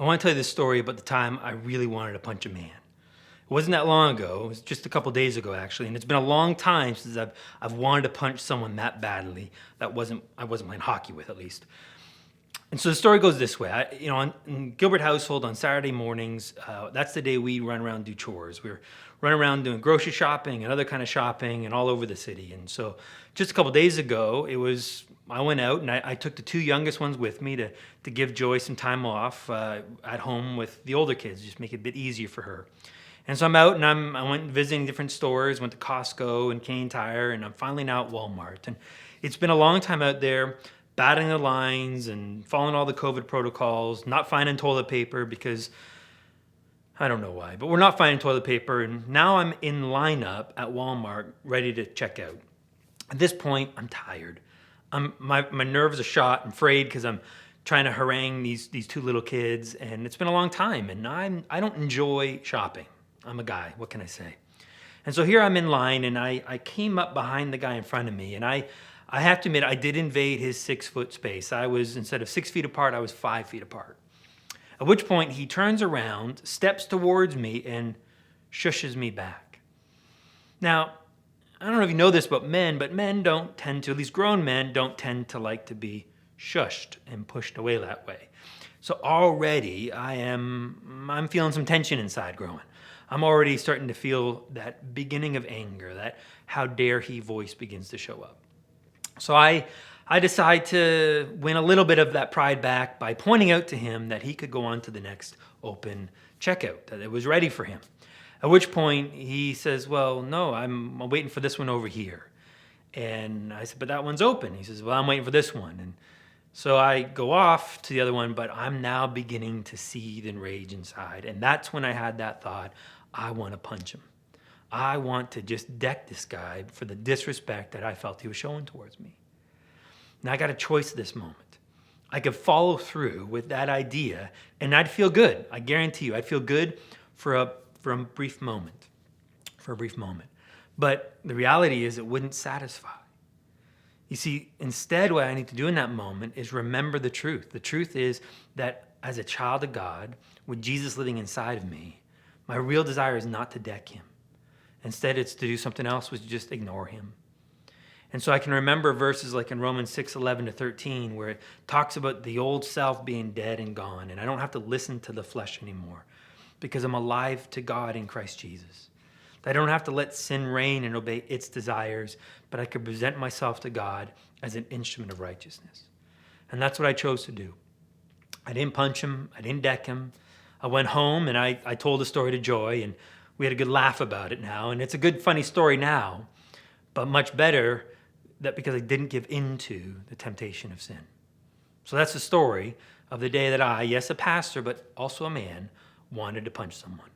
I want to tell you this story about the time I really wanted to punch a man. It wasn't that long ago. It was just a couple days ago, actually, and it's been a long time since I've wanted to punch someone that badly. I wasn't playing hockey with, at least. And so the story goes this way. In Gilbert household on Saturday mornings, that's the day we run around and do chores. We're running around doing grocery shopping and other kind of shopping and all over the city. And so just a couple days ago, I went out and I took the two youngest ones with me to give Joy some time off at home with the older kids, just make it a bit easier for her. And so I'm out and I went visiting different stores, went to Costco and Canadian Tire, and I'm finally now at Walmart. And it's been a long time out there, battling the lines and following all the COVID protocols, not finding toilet paper because I don't know why, but we're not finding toilet paper. And now I'm in lineup at Walmart ready to check out. At this point, I'm tired. My nerves are shot. I'm afraid because I'm trying to harangue these two little kids, and it's been a long time, and I don't enjoy shopping. I'm a guy, what can I say? And so here I'm in line, and I came up behind the guy in front of me, and I have to admit, I did invade his 6-foot space. Instead of 6 feet apart, I was 5 feet apart. At which point he turns around, steps towards me, and shushes me back. Now, I don't know if you know this about men, but men don't tend to, at least grown men, don't tend to like to be shushed and pushed away that way. So already I'm feeling some tension inside growing. I'm already starting to feel that beginning of anger, that how dare he voice begins to show up. So I decide to win a little bit of that pride back by pointing out to him that he could go on to the next open checkout, that it was ready for him. At which point he says, well, no, I'm waiting for this one over here. And I said, but that one's open. He says, well, I'm waiting for this one. And so I go off to the other one, but I'm now beginning to seethe and rage inside. And that's when I had that thought, I want to punch him. I want to just deck this guy for the disrespect that I felt he was showing towards me. Now I got a choice at this moment. I could follow through with that idea and I'd feel good. I guarantee you, I'd feel good for a brief moment. But the reality is it wouldn't satisfy. You see, instead what I need to do in that moment is remember the truth. The truth is that as a child of God, with Jesus living inside of me, my real desire is not to deck him. Instead, it's to do something else, which is just ignore him. And so I can remember verses like in Romans 6:11-13, where it talks about the old self being dead and gone, and I don't have to listen to the flesh anymore because I'm alive to God in Christ Jesus. I don't have to let sin reign and obey its desires, but I could present myself to God as an instrument of righteousness. And that's what I chose to do. I didn't punch him. I didn't deck him. I went home and I told the story to Joy, and we had a good laugh about it now. And it's a good, funny story now, but much better that because I didn't give in to the temptation of sin. So that's the story of the day that I, yes, a pastor, but also a man, wanted to punch someone.